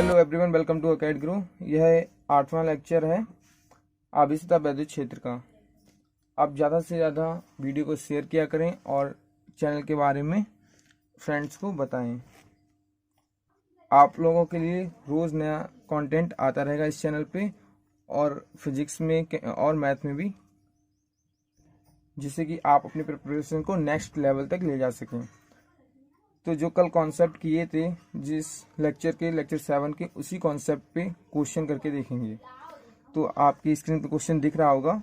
Hello everyone, welcome to अकेड गुरु। यह 8वां lecture है आवेशिता वैद्युत क्षेत्र का। आप ज़्यादा से ज़्यादा वीडियो को शेयर किया करें और चैनल के बारे में फ्रेंड्स को बताएं। आप लोगों के लिए रोज़ नया कंटेंट आता रहेगा इस चैनल पे, और फिजिक्स में और मैथ में भी, जिससे कि आप अपनी प्रिपरेशन को नेक्स्ट लेवल तक ले जा सकें। तो जो कल कॉन्सेप्ट किए थे जिस लेक्चर 7 के, उसी कॉन्सेप्ट पे क्वेश्चन करके देखेंगे। तो आपकी स्क्रीन पे क्वेश्चन दिख रहा होगा।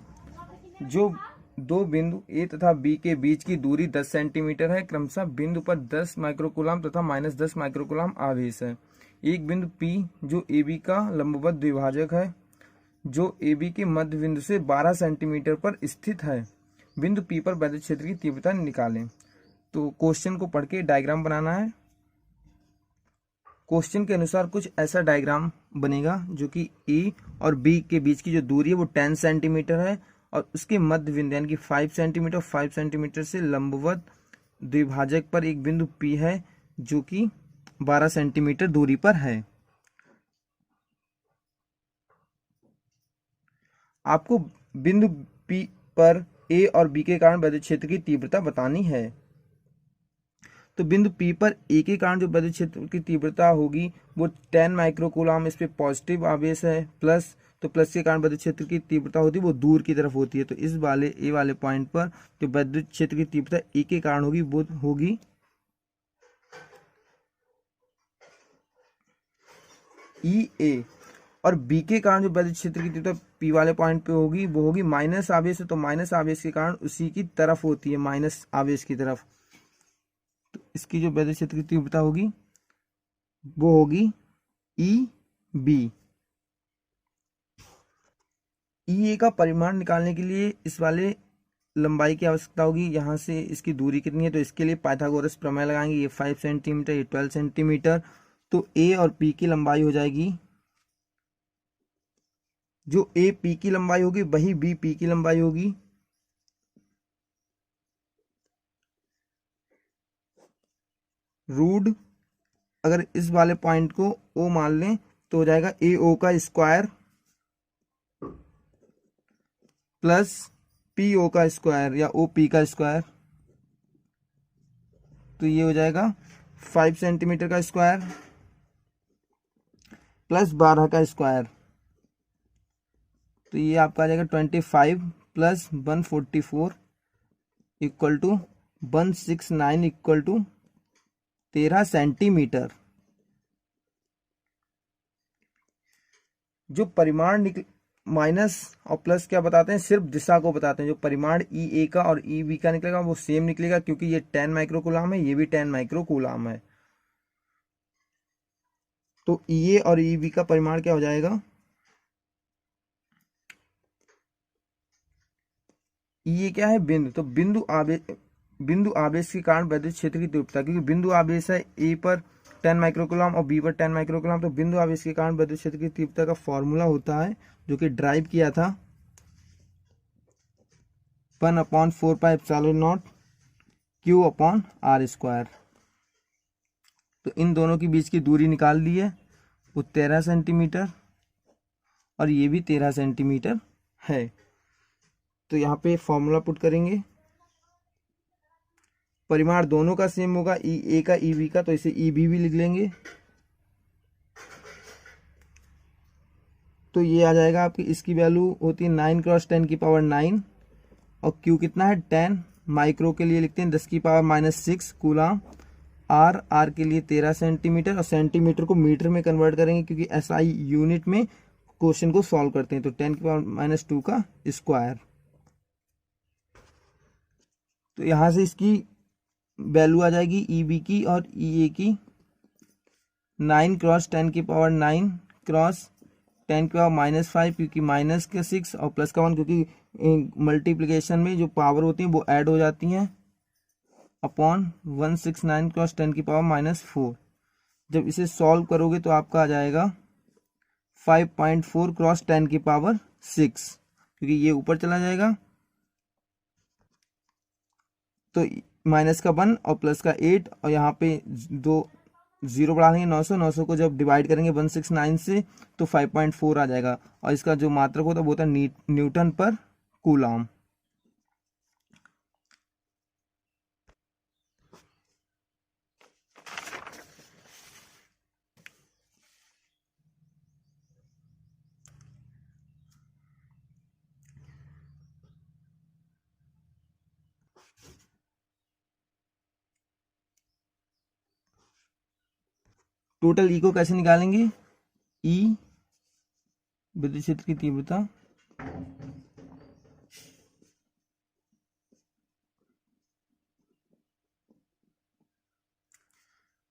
जो दो बिंदु ए तथा बी के बीच की दूरी 10 सेंटीमीटर है, क्रमशः बिंदु पर 10 माइक्रोकूलम तथा -10 माइक्रोकूलम आवेश है। एक बिंदु पी जो ए बी का लंबवत द्विभाजक है, जो ए बी के मध्य बिंदु से 12 सेंटीमीटर पर स्थित है, बिंदु पी पर वैद्युत क्षेत्र की तीव्रता निकालें। तो क्वेश्चन को पढ़ के डायग्राम बनाना है। क्वेश्चन के अनुसार कुछ ऐसा डायग्राम बनेगा जो कि ए और बी के बीच की जो दूरी है वो 10 सेंटीमीटर है, और उसके मध्य बिंदु यानी कि 5 सेंटीमीटर से लंबवत द्विभाजक पर एक बिंदु पी है जो कि 12 सेंटीमीटर दूरी पर है। आपको बिंदु पी पर ए और बी के कारण वैद्युत क्षेत्र की तीव्रता बतानी है। तो बिंदु P पर ए के कारण जो वैद्युत क्षेत्र की तीव्रता होगी वो 10 माइक्रोकूलम, इस पे पॉजिटिव आवेश है, प्लस, तो प्लस के कारण वैद्युत क्षेत्र की तीव्रता होती है वो दूर की तरफ होती है। तो इस वाले ए वाले पॉइंट पर जो वैद्युत क्षेत्र की तीव्रता ए के कारण होगी वो होगी ई ए, और बी के कारण जो वैद्युत क्षेत्र की तीव्रता पी वाले पॉइंट पे होगी वो होगी माइनस आवेश है। तो माइनस आवेश के कारण उसी की तरफ होती है, माइनस आवेश की तरफ। तो इसकी जो वैद्युत क्षेत्र की तीव्रता होगी वो होगी ई बी। ई ए का परिमाण निकालने के लिए इस वाले लंबाई की आवश्यकता होगी। यहाँ से इसकी दूरी कितनी है, तो इसके लिए पाइथागोरस प्रमेय लगाएंगे। ये 5 सेंटीमीटर, ये 12 सेंटीमीटर। तो ए और पी की लंबाई हो जाएगी, जो ए पी की लंबाई होगी वही बी पी की लंबाई होगी। रूट, अगर इस वाले पॉइंट को ओ मान लें तो हो जाएगा ए ओ का स्क्वायर प्लस पी ओ का स्क्वायर या ओ पी का स्क्वायर। तो ये हो जाएगा 5 सेंटीमीटर का स्क्वायर प्लस 12 का स्क्वायर। तो ये आपका आ जाएगा 25 plus 144 equal to 169 equal to 13 centimetre. जो परिमाण माइनस और प्लस क्या बताते हैं, सिर्फ दिशा को बताते हैं। जो परिमाण ई ए का और ई बी का निकलेगा वो सेम निकलेगा, क्योंकि ये 10 माइक्रोकूलम है, ये भी 10 माइक्रोकूलम है। तो ई ए और ई बी का परिमाण क्या हो जाएगा, ये क्या है, बिंदु। तो बिंदु आवेश के कारण वैद्युत क्षेत्र की तीव्रता, क्योंकि बिंदु आवेश है ए पर 10 माइक्रोकूलम और बी पर 10 माइक्रोकूलम, तो बिंदु आवेश के कारण वैद्युत क्षेत्र की तीव्रता का फॉर्मूला होता है जो कि ड्राइव किया था 1/4πε0 Q/r²। तो इन दोनों के बीच की दूरी निकाल ली है, वो 13 सेंटीमीटर और ये भी 13 सेंटीमीटर है। तो यहाँ पे फॉर्मूला पुट करेंगे। परिमाण दोनों का सेम होगा, ई ए का ई बी का, तो इसे ई बी भी लिख लेंगे। तो ये आ जाएगा आपकी, इसकी वैल्यू होती है 9 × 10⁻⁹, और क्यू कितना है 10। माइक्रो के लिए लिखते हैं 10⁻⁻6 कूलम। आर के लिए 13 सेंटीमीटर, और सेंटीमीटर को मीटर में कन्वर्ट करेंगे क्योंकि एसआई यूनिट में क्वेश्चन को सॉल्व करते हैं। तो 10⁻⁻2 का स्क्वायर। तो यहाँ से इसकी वैल्यू आ जाएगी ई बी की और ई ए की 9 × 10⁻⁹ क्रॉस 10⁻⁻5, क्योंकि माइनस के 6 और प्लस का 1, क्योंकि मल्टीप्लिकेशन में जो पावर होती है वो ऐड हो जाती हैं, अपॉन 169 × 10⁻⁻4। जब इसे सॉल्व करोगे तो आपका आ जाएगा 5.4 × 10⁻6, क्योंकि ये ऊपर चला जाएगा। तो माइनस का 1 और प्लस का 8, और यहाँ पे 2 जीरो बढ़ा देंगे 900 को जब डिवाइड करेंगे 169 से तो 5.4 आ जाएगा। और इसका जो मात्रक होता है वो होता है न्यूटन पर कूलम। टोटल ई को कैसे निकालेंगे? ई विद्युत क्षेत्र की तीव्रता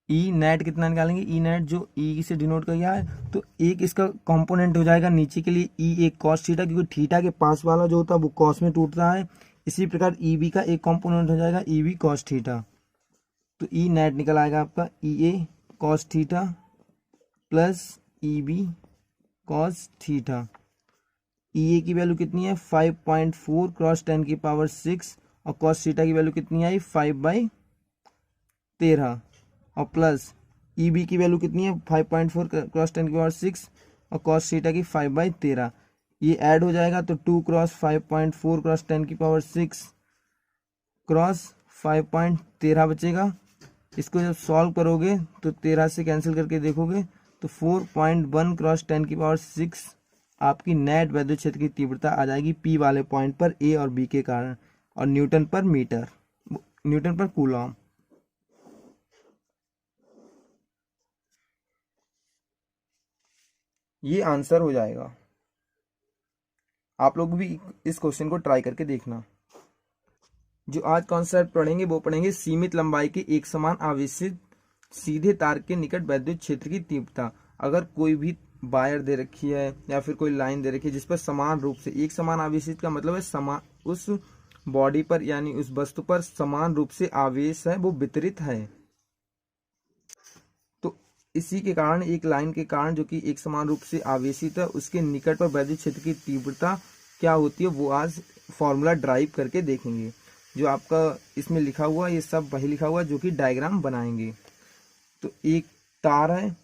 ई नेट कितना निकालेंगे? ई नेट जो ई से डिनोट कर गया है तो एक इसका कंपोनेंट हो जाएगा नीचे के लिए ई एक कॉस थीटा, क्योंकि थीटा के पास वाला जो होता है वो कॉस में टूटता है। इसी प्रकार ई बी का एक कंपोनेंट हो जाएगा ई बी कॉस थीटा। तो ई नेट निकल आएगा आपका E A cos theta plus E B cos theta. E A की वैल्यू कितनी है? 5.4 क्रॉस 10 की पावर 6 और कॉस थीटा की वैल्यू कितनी आई? 5/13 और प्लस ई बी की वैल्यू कितनी है? 5.4 क्रॉस 10 की पावर 6 और कॉस थीटा की 5/13। ये ऐड हो जाएगा तो 2 क्रॉस 5.4 क्रॉस 10 की पावर 6 क्रॉस 5.13 बचेगा। इसको जब सॉल्व करोगे तो 13 से कैंसिल करके देखोगे तो 4.1 क्रॉस 10 की पावर 6 आपकी नेट विद्युत क्षेत्र की तीव्रता आ जाएगी पी वाले पॉइंट पर ए और बी के कारण, और न्यूटन पर मीटर, न्यूटन पर कूलम। ये आंसर हो जाएगा। आप लोग भी इस क्वेश्चन को ट्राई करके देखना। जो आज कॉन्सेप्ट पढ़ेंगे वो पढ़ेंगे सीमित लंबाई के एक समान आवेशित सीधे तार के निकट विद्युत क्षेत्र की तीव्रता। अगर कोई भी वायर दे रखी है या फिर कोई लाइन दे रखी है जिस पर समान रूप से, एक समान आवेशित का मतलब है समान, उस बॉडी पर यानी उस वस्तु पर समान रूप से आवेश है वो वितरित है, तो इसी के कारण एक लाइन के कारण जो कि एक समान रूप से आवेशित है उसके निकट पर विद्युत क्षेत्र की तीव्रता क्या होती है वो आज फॉर्मूला ड्राइव करके देखेंगे। जो आपका इसमें लिखा हुआ ये सब वही लिखा हुआ जो कि डायग्राम बनाएंगे। तो एक तार है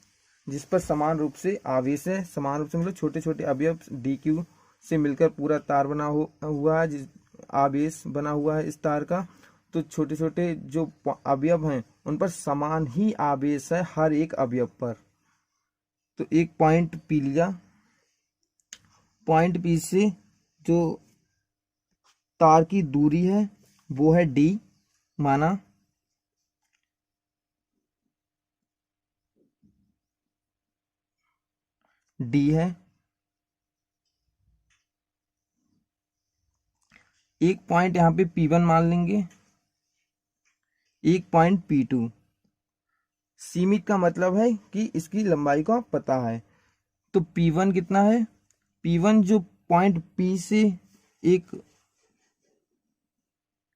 जिस पर समान रूप से आवेश है, समान रूप से मतलब छोटे छोटे अवयव डी क्यू से मिलकर पूरा तार बना हुआ है, जिस आवेश बना हुआ है इस तार का। तो छोटे छोटे जो अवयव हैं उन पर समान ही आवेश है हर एक अवयव पर। तो एक पॉइंट पी लिया, पॉइंट पी से जो तार की दूरी है वो है डी माना, डी है। एक पॉइंट यहाँ पे P1 मान लेंगे, एक पॉइंट P2। सीमित का मतलब है कि इसकी लंबाई का पता है। तो P1 कितना है? P1 जो पॉइंट P से एक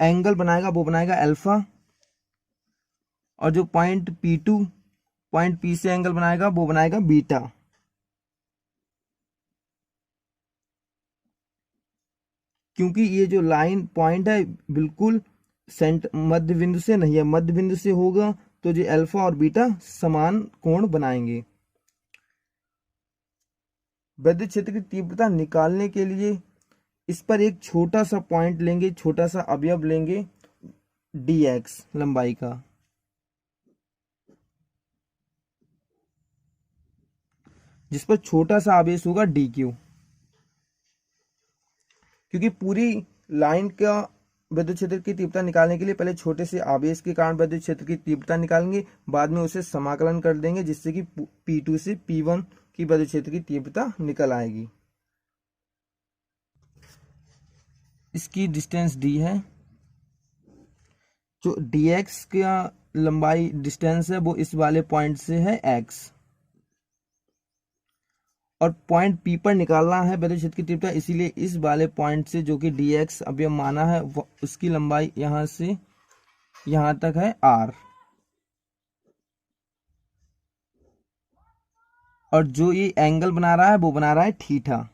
एंगल बनाएगा वो बनाएगा अल्फा, और जो पॉइंट P2 पॉइंट P से एंगल बनाएगा वो बनाएगा बीटा। क्योंकि ये जो लाइन पॉइंट है बिल्कुल मध्य बिंदु से नहीं है, मध्य बिंदु से होगा तो जो अल्फा और बीटा समान कोण बनाएंगे। विद्युत क्षेत्र की तीव्रता निकालने के लिए इस पर एक छोटा सा पॉइंट लेंगे, छोटा सा अवयव लेंगे dx लंबाई का, जिस पर छोटा सा आवेश होगा dq। क्योंकि पूरी लाइन का विद्युत क्षेत्र की तीव्रता निकालने के लिए पहले छोटे से आवेश के कारण विद्युत क्षेत्र की तीव्रता निकालेंगे, बाद में उसे समाकलन कर देंगे जिससे कि P2 से P1 की विद्युत क्षेत्र की तीव्रता निकल आएगी। इसकी डिस्टेंस d है, जो dx का लंबाई डिस्टेंस है वो इस वाले पॉइंट से है x, और पॉइंट P पर निकालना है विद्युत क्षेत्र की तीव्रता, इसीलिए इस वाले पॉइंट से जो कि dx अवयव माना है उसकी लंबाई यहां से यहां तक है r, और जो ये एंगल बना रहा है वो बना रहा है थीटा।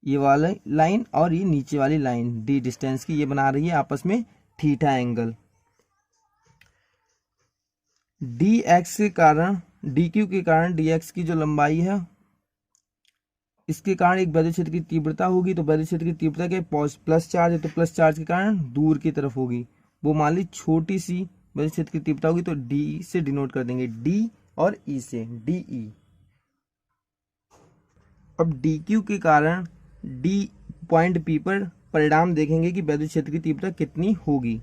ये वाली लाइन और ये नीचे वाली लाइन d डिस्टेंस की ये बना रही है आपस में थीटा एंगल। डी एक्स के कारण, डी क्यू के कारण डी एक्स की जो लंबाई है, इसके कारण एक वैद्युत क्षेत्र की तीव्रता होगी। तो वैद्युत क्षेत्र की तीव्रता के प्लस चार्ज है, तो प्लस चार्ज के कारण दूर की तरफ होगी, वो मान ली छोटी सी वैद्युत क्षेत्र की तीव्रता होगी। तो डी से डिनोट कर देंगे, डी और ई से, डी ई। अब डी क्यू के कारण डी पॉइंट पी पर परिणाम देखेंगे कि वैद्युत क्षेत्र की तीव्रता कितनी होगी।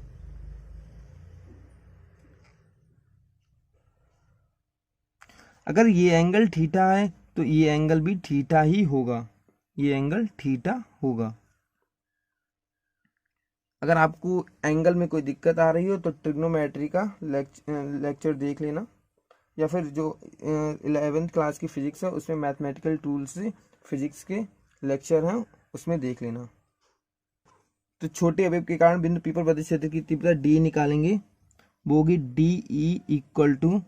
अगर ये एंगल थीटा है तो ये एंगल भी थीटा ही होगा, ये एंगल थीटा होगा। अगर आपको एंगल में कोई दिक्कत आ रही हो तो ट्रिग्नोमेट्री का लेक्चर देख लेना, या फिर जो 11th क्लास की फिजिक्स है उसमें मैथमेटिकल टूल्स से फिजिक्स के लेक्चर हैं, उसमें देख लेना। तो छोटे अवयव के कारण बिंदु पी पर वैद्युत क्षेत्र की तीव्रता डी निकालेंगे, वो होगी D E equal to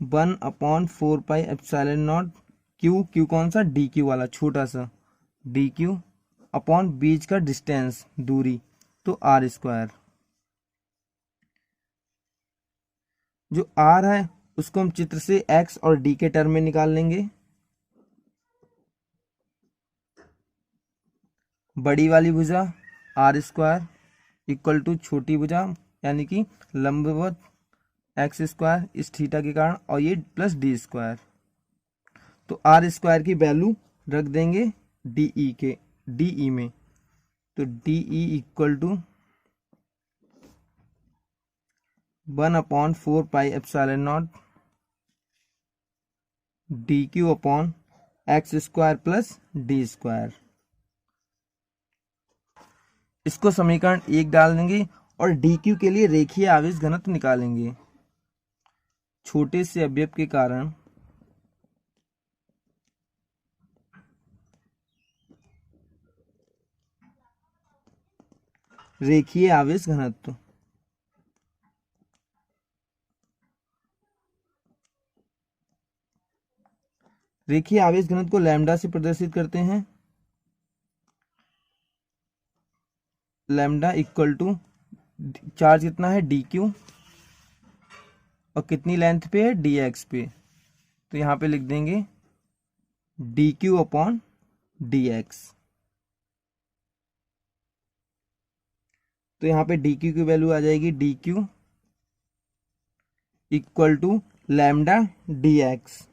1/4πε0 Q, Q कौन सा, डी क्यू वाला छोटा सा, डी क्यू अपॉन बीच का डिस्टेंस दूरी, तो आर स्क्वायर। जो आर है उसको हम चित्र से एक्स और डी के टर्म में निकाल लेंगे। बड़ी वाली भुजा आर स्क्वायर इक्वल टू छोटी भुजा यानी कि लंबवत एक्स स्क्वायर इस थीटा के कारण, और ये प्लस डी स्क्वायर। तो आर स्क्वायर की वैल्यू रख देंगे डीई के, डीई में, तो DE equal to 1/4πε0 D Q upon X square plus D square. इसको समीकरण 1 डाल देंगे और डी क्यू के लिए रेखीय आवेश घनत्व निकालेंगे। छोटे से अवयव के कारण रेखीय आवेश घनत्व, रेखीय आवेश घनत्व को लैम्डा से प्रदर्शित करते हैं। लैम्डा इक्वल टू चार्ज कितना है डी क्यू और कितनी लेंथ पे है डी एक्स पे, तो यहाँ पे लिख देंगे D Q upon D X. तो यहाँ पे डी क्यू की वैल्यू आ जाएगी D Q equal to lambda D X,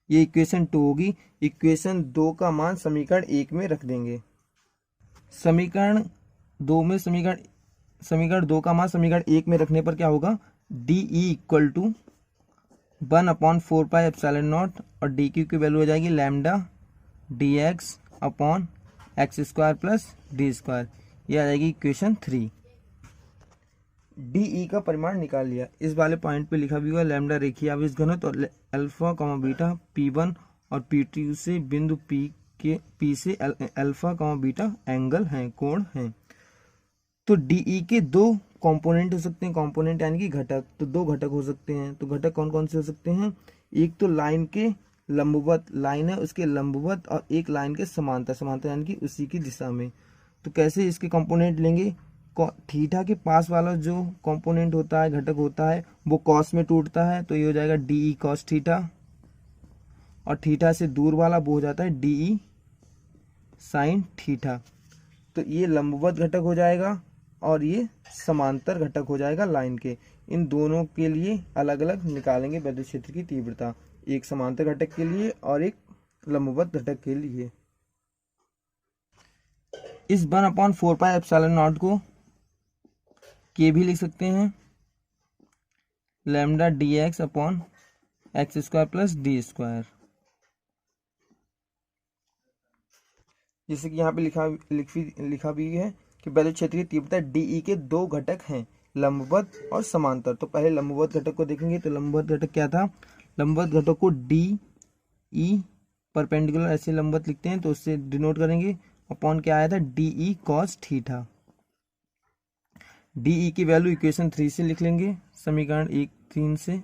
ये इक्वेशन 2 होगी। इक्वेशन 2 का मान समीकरण 1 में रख देंगे। समीकरण 2 में समीकरण 2 का मान समीकरण 1 में रखने पर क्या होगा, डी ई इक्वल टू 1/4πε0 और डी क्यू की वैल्यू हो जाएगी lambda D x upon X square plus D square, ये आ जाएगी इक्वेशन 3। डीई का परिमाण निकाल लिया। इस वाले पॉइंट पे लिखा भी हुआ लैम्डा रेखीय आवेश घनत्व और अल्फा बीटा P1 और P2 से बिंदु P से अल्फा बीटा एंगल हैं, कोण हैं। तो डीई के 2 कंपोनेंट हो सकते हैं, कंपोनेंट यानी कि घटक, तो 2 घटक हो सकते हैं। तो घटक कौन कौन से हो सकते हैं, एक तो लाइन के लंबवत, लाइन है उसके लंबवत, और एक लाइन के समांतर, समांतर यानी कि उसी की दिशा में। तो कैसे इसके कंपोनेंट लेंगे, थीटा के पास वाला जो कंपोनेंट होता है, घटक होता है, वो कॉस में टूटता है, तो ये हो जाएगा डीई कॉस थीटा, और थीटा से दूर वाला वो हो जाता है डीई साइन थीटा। तो ये लंबवत घटक हो जाएगा और ये समांतर घटक हो जाएगा लाइन के। इन दोनों के लिए अलग अलग निकालेंगे वैद्युत क्षेत्र की तीव्रता, एक समांतर घटक के लिए और एक लंबवत घटक के लिए। इस 1/4πε0 को के भी लिख सकते हैं lambda D x upon X square plus D square, जैसे कि यहाँ पे लिखा भी है कि वैद्युत क्षेत्र की तीव्रता डीई के 2 घटक हैं, लंबवत और समांतर। तो पहले लंबवत घटक को देखेंगे। तो लंबवत घटक क्या था, लंबवत घटक को डी ई परपेंडिकुलर ऐसे लंबवत लिखते हैं, तो उससे डिनोट करेंगे, अपॉन क्या आया था डीई कॉस थीटा। डीई की वैल्यू इक्वेशन 3 से लिख लेंगे, समीकरण 1-3 से।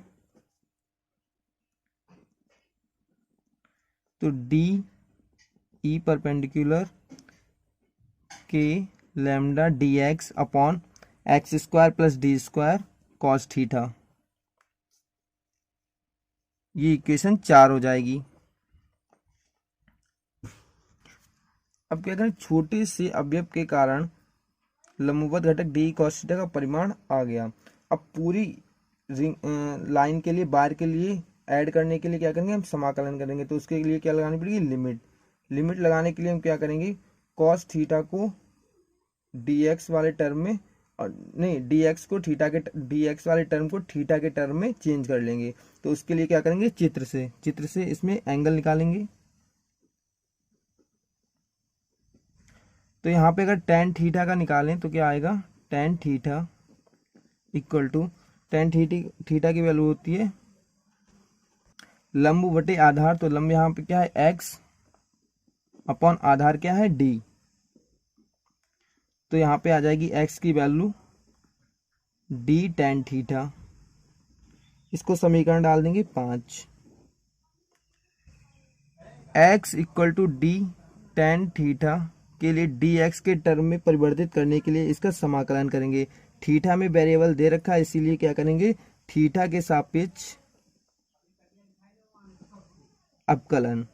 तो D E perpendicular K lambda D x upon X square plus D square cos theta. ये इक्वेशन 4 हो जाएगी। अब क्या करें, छोटे से अवयव के कारण लंबवत घटक डी कॉस थीटा का परिमाण आ गया। अब पूरी लाइन के लिए, बार के लिए ऐड करने के लिए क्या करेंगे, हम समाकलन करेंगे। तो उसके लिए क्या लगानी पड़ेगी, लिमिट। लिमिट लगाने के लिए हम क्या करेंगे, कॉस थीटा को dx वाले टर्म में, और नहीं, dx वाले टर्म को थीटा के टर्म में चेंज कर लेंगे। तो उसके लिए क्या करेंगे, चित्र से इसमें एंगल निकालेंगे। तो यहाँ पे अगर tan थीटा का निकालें तो क्या आएगा, tan theta equal to, tan theta की वैल्यू होती है लंब बटे आधार। तो लंब यहाँ पे क्या है, x अपॉन आधार क्या है, d। तो यहाँ पे आ जाएगी x की वैल्यू d tan थीटा। इसको समीकरण डाल देंगे 5। x equal to d tan theta के लिए dx के टर्म में परिवर्तित करने के लिए इसका समाकलन करेंगे। थीटा में वेरिएबल दे रखा है, इसीलिए क्या करेंगे, थीटा के सापेक्ष अवकलन।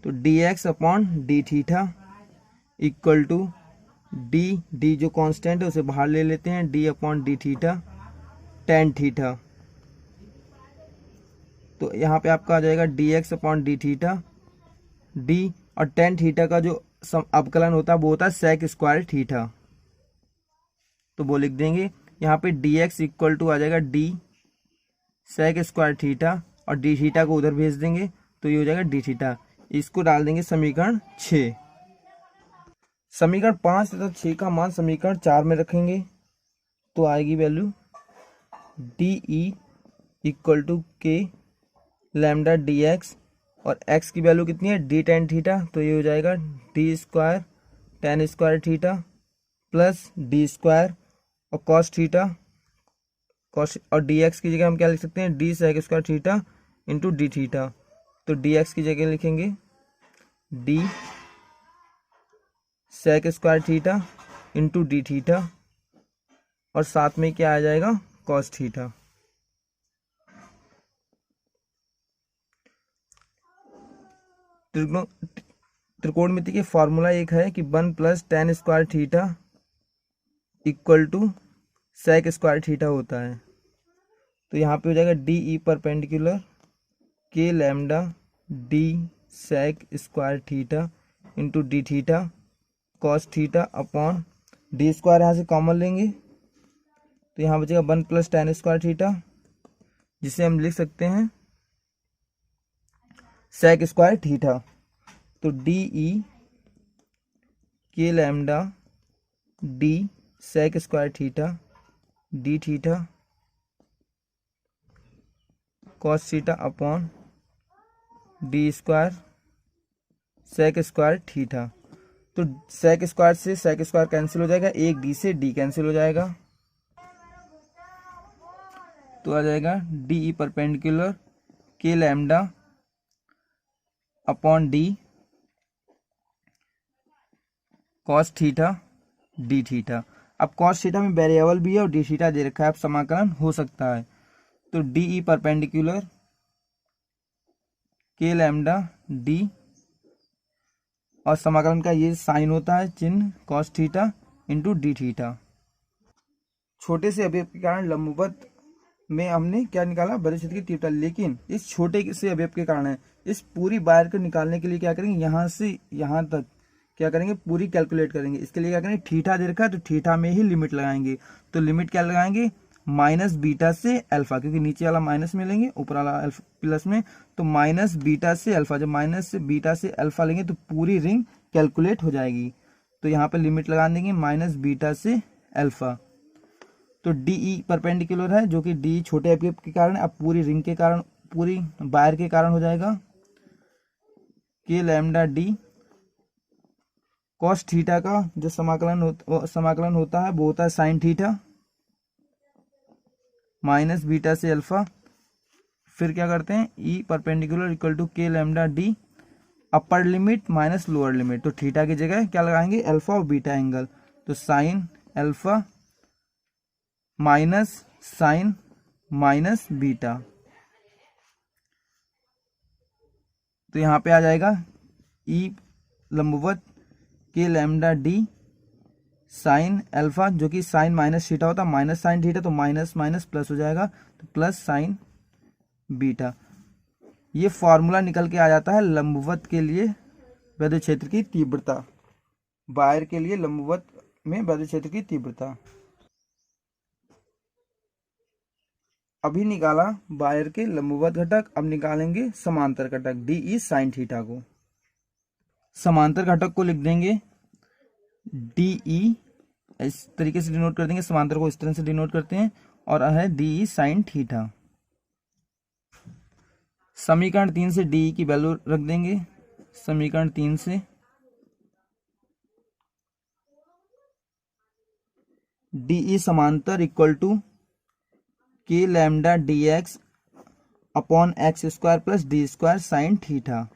तो dx upon D theta equal to D जो कांस्टेंट है उसे बाहर ले लेते हैं, d upon D theta tan theta. तो यहाँ पे आपका आ जाएगा dx upon D theta, d और tan थीटा का जो अवकलन होता है वो होता है सेक स्क्वायर थीटा। तो वो लिख देंगे यहाँ पे dx इक्वल टू आ जाएगा d सेक स्क्वायर थीटा, और डी थीटा को उधर भेज देंगे तो ये हो जाएगा डी थीटा। इसको डाल देंगे समीकरण 6। समीकरण 5 तथा 6 का मान समीकरण 4 में रखेंगे तो आएगी value D E equal to K lambda D x, और x की वैल्यू कितनी है, डी tan थीटा। तो ये हो जाएगा D square tan square theta plus D square और कॉस थीटा, कॉस, और dx की जगह हम क्या लिख सकते हैं, D sec square theta into D theta. तो dx की जगह लिखेंगे D sec square theta into D theta, और साथ में क्या आ जाएगा, कॉस थीटा। त्रिकोणमिति के फॉर्मूला एक है कि 1 plus tan square theta equal to sec square theta होता है। तो यहाँ पे हो जाएगा D E perpendicular K lambda D sec square theta into D theta cos theta upon D square यहाँ से कॉमन लेंगे तो यहाँ बचेगा 1 प्लस tan स्क्वायर थीटा, जिसे हम लिख सकते हैं सेक स्क्वायर थीटा। तो D E K lambda D sec square theta D theta cos theta upon D square sec square theta. तो सेक स्क्वायर से सेक स्क्वायर कैंसिल हो जाएगा, एक डी से डी कैंसिल हो जाएगा, तो आ जाएगा D E perpendicular K lambda upon D cos theta D theta. अब कॉस थीटा में वेरिएबल भी है और डी थीटा दे रखा है, अब समाकलन हो सकता है। तो D E perpendicular K lambda D, और समाकलन का ये साइन होता है चिन्ह cos theta into D theta. छोटे से अवयव के कारण लंबवत में हमने क्या निकाला, बड़े क्षेत्र की तीव्रता, लेकिन इस छोटे से अवयव के कारण है, इस पूरी वायर को निकालने के लिए क्या करेंगे, यहाँ से यहाँ तक क्या करेंगे, पूरी कैलकुलेट करेंगे। इसके लिए क्या करेंगे, थीटा दे रखा है तो थीटा में ही लिमिट लगाएंगे। तो लिमिट क्या लगाएंगे, माइनस बीटा से अल्फा, क्योंकि नीचे वाला माइनस में लेंगे ऊपर वाला प्लस में, तो माइनस बीटा से अल्फा, जब माइनस से बीटा से अल्फा लेंगे तो पूरी रिंग कैलकुलेट हो जाएगी। तो यहाँ पे लिमिट लगा देंगे माइनस बीटा से अल्फा। तो डी ई परपेंडिकुलर है जो कि डी छोटे अवयव के कारण, अब पूरी रिंग के कारण, पूरी वायर के कारण हो जाएगा के लैम्डा डी कॉस थीटा का जो समाकलन होता है वो होता है साइन थीटा माइनस बीटा से अल्फा। फिर क्या करते हैं, E perpendicular equal to K lambda D upper limit minus lower limit. तो थीटा की जगह क्या लगाएंगे, अल्फा और बीटा एंगल, तो sine alpha minus sine minus beta. तो यहाँ पे आ जाएगा ई लंबवत के लैम्डा डी साइन अल्फा, जो कि साइन माइनस थीटा होता है, माइनस साइन थीटा, तो माइनस माइनस प्लस हो जाएगा, तो प्लस साइन बीटा। ये फॉर्मूला निकल के आ जाता है लंबवत के लिए विद्युत क्षेत्र की तीव्रता, वायर के लिए लंबवत में विद्युत क्षेत्र की तीव्रता। अभी निकाला वायर के लंबवत घटक, अब निकालेंगे समांतर घटक डी ई साइन थीटा को। समांतर घटक को लिख देंगे डी ई, इस तरीके से डिनोट कर देंगे, समांतर को इस तरह से डिनोट करते हैं, और है डी ई साइन थीटा। समीकरण 3 से डी की वैल्यू रख देंगे। समीकरण 3 से डी ई समांतर equal to K lambda D x upon X square plus D square sine theta.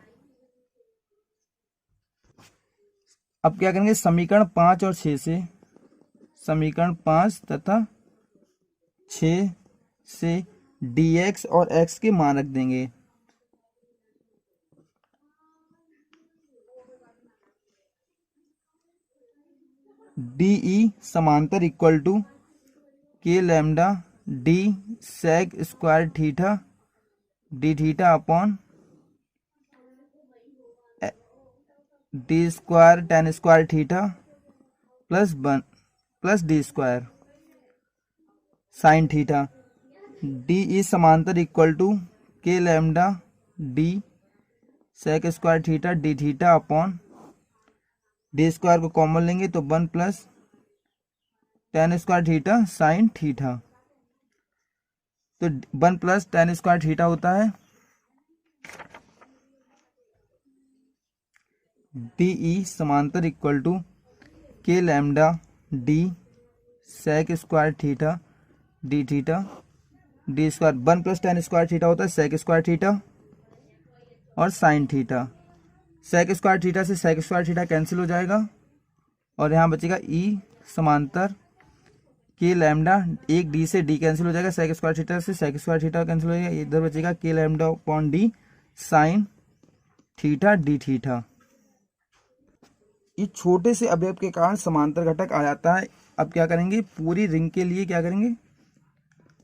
अब क्या करेंगे, समीकरण 5 और 6 से, समीकरण 5 तथा 6 से डी एक्स और एक्स के मान रख देंगे। डी ई समांतर equal to K lambda D sec square theta D theta upon D square tan square theta plus D square sine theta. D E समांतर equal to K lambda D sec square theta D theta upon D square को common लेंगे तो 1 plus tan square theta sine theta. तो 1 plus tan square theta होता है D E समांतर equal to K lambda D sec square theta D theta D square 1 plus tan square theta होता है sec square theta और sine theta. Sec square theta से sec square theta cancel हो जाएगा और यहाँ बचेगा ई समांतर के लैम्डा, एक डी से डी कैंसिल हो जाएगा, सेक स्क्वायर थीटा से सेक स्क्वायर थीटा कैंसिल हो जाएगा, इधर बचेगा के lambda upon D sign theta D theta. इस छोटे से अवयव के कारण समांतर घटक आ जाता है। अब क्या करेंगे, पूरी रिंग के लिए क्या करेंगे,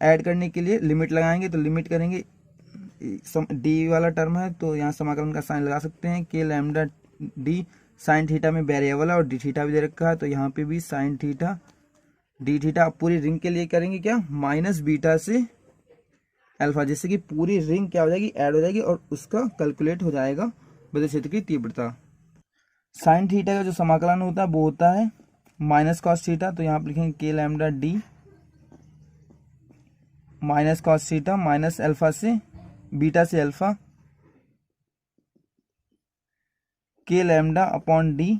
ऐड करने के लिए लिमिट लगाएंगे। तो लिमिट करेंगे, डी वाला टर्म है तो यहाँ समाकलन का साइन लगा सकते हैं। के लैम्डा डी साइन थीटा में वेरिएबल है और डी थीटा भी दे रखा है, तो यहाँ पे भी साइन थीटा डी थीटा। अब पूरी रिंग के लिए करेंगे क्या, माइनस बीटा से अल्फा, जिससे कि पूरी रिंग क्या हो जाएगी, ऐड हो जाएगी और उसका कैलकुलेट हो जाएगा विद्युत क्षेत्र की तीव्रता। साइन थीटा का जो समाकलन होता है वो होता है माइनस कॉस थीटा। तो यहाँ पर लिखेंगे K lambda D minus cos theta minus alpha से बीटा से alpha K lambda upon D,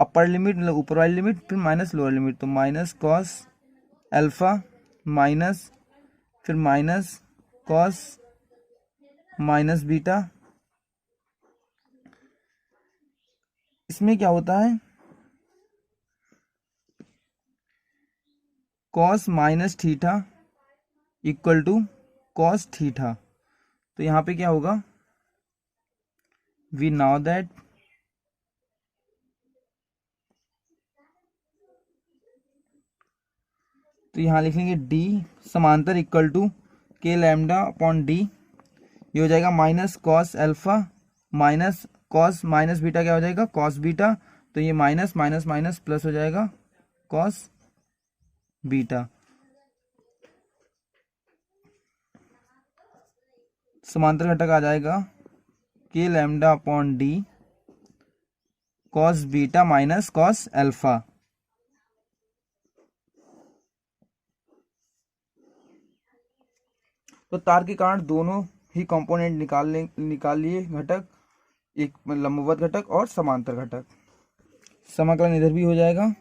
upper limit मतलब ऊपर वाली लिमिट, फिर माइनस लोअर लिमिट, तो माइनस कॉस अल्फा माइनस फिर माइनस कॉस माइनस बीटा। इसमें क्या होता है, cos minus theta equal to cos theta. तो यहाँ पे क्या होगा, वी नाउ दैट तो यहाँ लिखेंगे डी समांतर equal to K lambda upon D, ये हो जाएगा minus cos alpha minus cos minus beta, क्या हो जाएगा कॉस बीटा, तो ये माइनस माइनस माइनस प्लस हो जाएगा कॉस बीटा। समांतर घटक आ जाएगा के lambda upon D cos beta minus cos alpha. तो तार के कारण दोनों ही कंपोनेंट निकाल लिए घटक, एक लंबवत घटक और समांतर घटक। समाकलन इधर भी हो जाएगा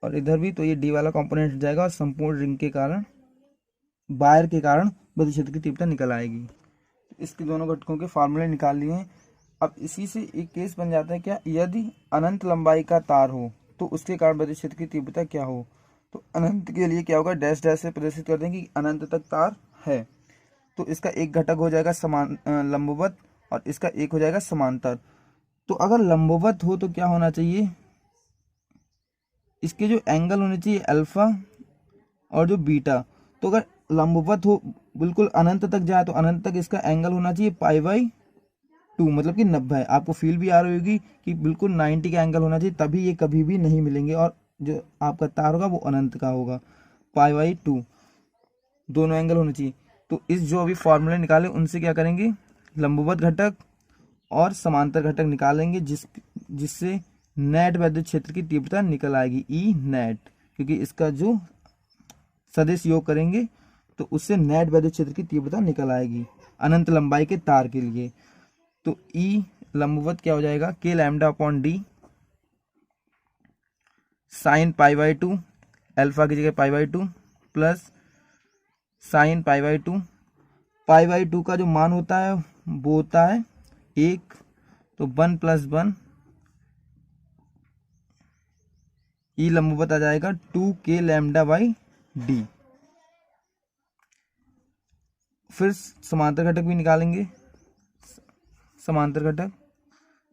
और इधर भी, तो ये डी वाला कंपोनेंट हट जाएगा और संपूर्ण रिंग के कारण, वायर के कारण विद्युत क्षेत्र की तीव्रता निकल आएगी। इसके दोनों घटकों के फार्मूले निकाल लिए हैं। अब इसी से एक केस बन जाता है क्या, यदि अनंत लंबाई का तार हो तो उसके कारण विद्युत क्षेत्र की तीव्रता क्या हो। तो अनंत के लिए क्या होगा, डैश डैश से प्रदर्शित कर देंगे कि अनंत तक तार है। तो इसका एक घटक हो जाएगा लंबवत और इसका एक हो जाएगा समांतर। तो अगर लंबवत हो तो क्या होना चाहिए, इसके जो एंगल होने चाहिए अल्फा और जो बीटा। तो अगर लंबवत हो बिल्कुल अनंत तक जाए तो अनंत तक इसका एंगल होना चाहिए π/2, मतलब कि 90। आपको फील भी आ रही होगी कि बिल्कुल 90 का एंगल होना चाहिए, तभी ये कभी भी नहीं मिलेंगे और जो आपका तार होगा वो अनंत का होगा। π/2 दोनों एंगल होने चाहिए। तो इस जो अभी फॉर्मूले निकाले उनसे क्या करेंगे, लंबवत घटक और समांतर घटक निकालेंगे, जिससे नेट वैद्युत क्षेत्र की तीव्रता निकल आएगी ई नेट, क्योंकि इसका जो सदिश योग करेंगे तो उससे नेट वैद्युत क्षेत्र की तीव्रता निकल आएगी अनंत लंबाई के तार के लिए। तो ई लंबवत क्या हो जाएगा, k λ/d साइन π/2, अल्फा की जगह π/2 प्लस साइन π/2। π/2 का जो मान होता है वो होता है 1, तो 1 + 1 ई लंबवत आ जाएगा 2k λ/d। फिर समांतर घटक भी निकालेंगे, समांतर घटक।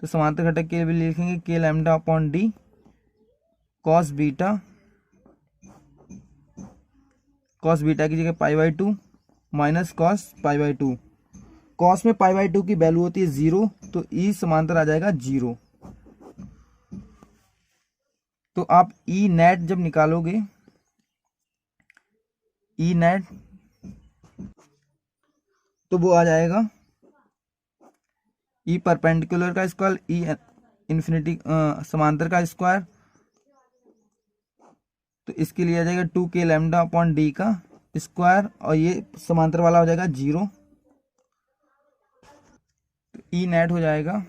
तो समांतर घटक के लिए भी लिखेंगे k λ/d cos बीटा की जगह π/2 माइनस cos π/2। cos में π/2 की वैल्यू होती है 0, तो ई समांतर आ जाएगा 0। तो आप ई नेट जब निकालोगे, ई नेट तो वो आ जाएगा ई परपेंडिकुलर का स्क्वायर, ई इन्फिनिटी समांतर का स्क्वायर। तो इसके लिए आ जाएगा 2k λ/d का स्क्वायर और ये समांतर वाला हो जाएगा 0। तो ई नेट हो जाएगा,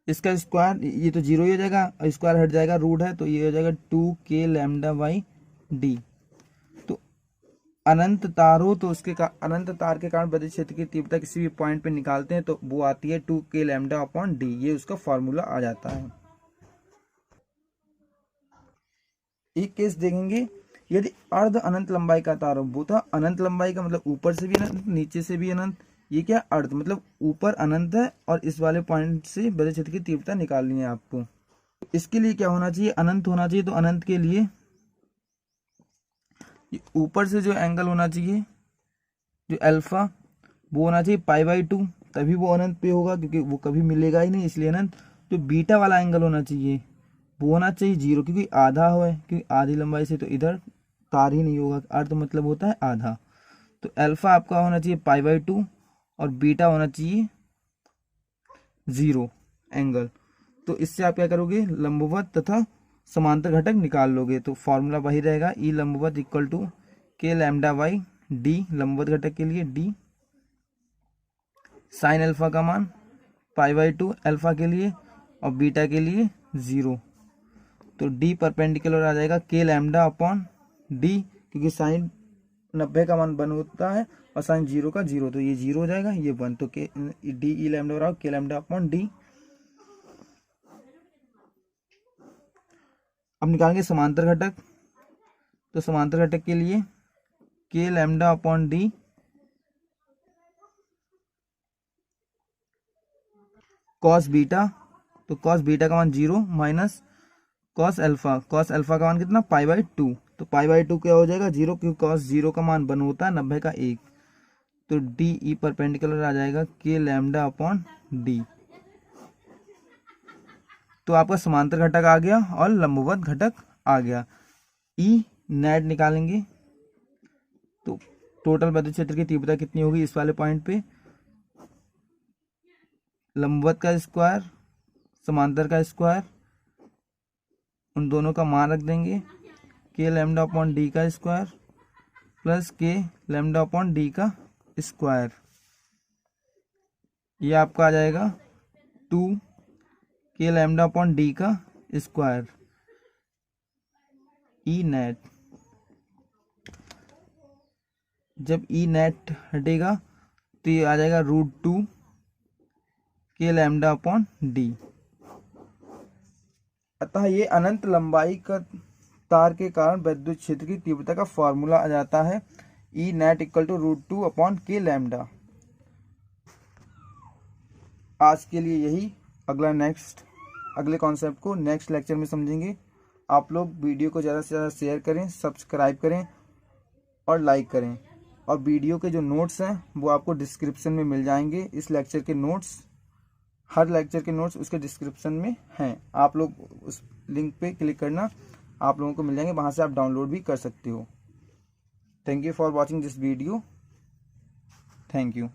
इसका स्क्वायर ये तो 0 ही हो जाएगा और स्क्वायर हट जाएगा, रूट है, तो ये हो जाएगा 2k λ/d। तो अनंत तार हो तो उसके अनंत तार के कारण वैद्युत क्षेत्र की तीव्रता किसी भी पॉइंट पे निकालते हैं तो वो आती है 2k λ/d, ये उसका फॉर्मूला आ जाता है। एक केस देखेंगे, यदि अर्ध अनंत लंबाई का तार हो, वो था अनंत लंबाई का मतलब ऊपर से भी अनंत नीचे से भी अनंत, ये क्या अर्ध मतलब ऊपर अनंत है और इस वाले पॉइंट से वैद्युत क्षेत्र की तीव्रता निकालनी है आपको। इसके लिए क्या होना चाहिए, अनंत होना चाहिए। तो अनंत के लिए ऊपर से जो एंगल होना चाहिए जो अल्फा वो होना चाहिए π/2, तभी वो अनंत पे होगा, क्योंकि वो कभी मिलेगा ही नहीं इसलिए अनंत। जो बीटा वाला एंगल होना चाहिए वो होना चाहिए 0, क्योंकि आधा है, क्योंकि आधी लंबाई से तो इधर तार ही नहीं होगा, अर्ध मतलब होता है आधा। तो अल्फा आपका होना चाहिए π/2 और बीटा होना चाहिए 0 एंगल। तो इससे आप क्या करोगे, लंबवत तथा समांतर घटक निकाल लोगे। तो फॉर्मूला वही रहेगा, ई लंबवत इक्वल टू k λ/d लंबवत घटक के लिए d साइन अल्फा का मान π/2 अल्फा के लिए और बीटा के लिए 0। तो d परपेंडिकुलर आ जाएगा k λ/d, क्योंकि साइन 90 का मान 1 होता है और साइन 0 का 0, तो ये 0 हो जाएगा, ये 1। तो k d ई लैम्डा बराबर k λ/d। अब निकालेंगे समांतर घटक। तो समांतर घटक के लिए k λ/d cos बीटा, तो cos बीटा का मान 0 माइनस cos अल्फा का मान कितना π/2, तो π/2 क्या हो जाएगा 0, क्योंकि cos 0 का मान 1 होता है 90 का 1। तो d ई परपेंडिकुलर आ जाएगा k λ/d। तो आपका समांतर घटक आ गया और लंबवत घटक आ गया। ई नेट निकालेंगे तो टोटल वैद्युत क्षेत्र की तीव्रता कितनी होगी इस वाले पॉइंट पे, लंबवत का स्क्वायर समांतर का स्क्वायर, उन दोनों का मान रख देंगे, k λ/d का स्क्वायर प्लस k λ/d का स्क्वायर, ये आपका आ जाएगा 2k λ/d का स्क्वायर। ई नेट, जब ई नेट हटेगा तो ये आ जाएगा √2k λ/d। अतः ये अनंत लंबाई का तार के कारण विद्युत क्षेत्र की तीव्रता का फॉर्मूला आ जाता है E net equal to √2/k lambda. आज के लिए यही, अगले कॉन्सेप्ट को नेक्स्ट लेक्चर में समझेंगे। आप लोग वीडियो को ज़्यादा से ज़्यादा शेयर करें, सब्सक्राइब करें और लाइक करें। और वीडियो के जो नोट्स हैं वो आपको डिस्क्रिप्शन में मिल जाएंगे। इस लेक्चर के नोट्स, हर लेक्चर के नोट्स उसके डिस्क्रिप्शन में हैं। आप लोग उस लिंक पे क्लिक करना, आप लोगों को मिल जाएंगे, वहाँ से आप डाउनलोड भी कर सकते हो। Thank you for watching this video. Thank you.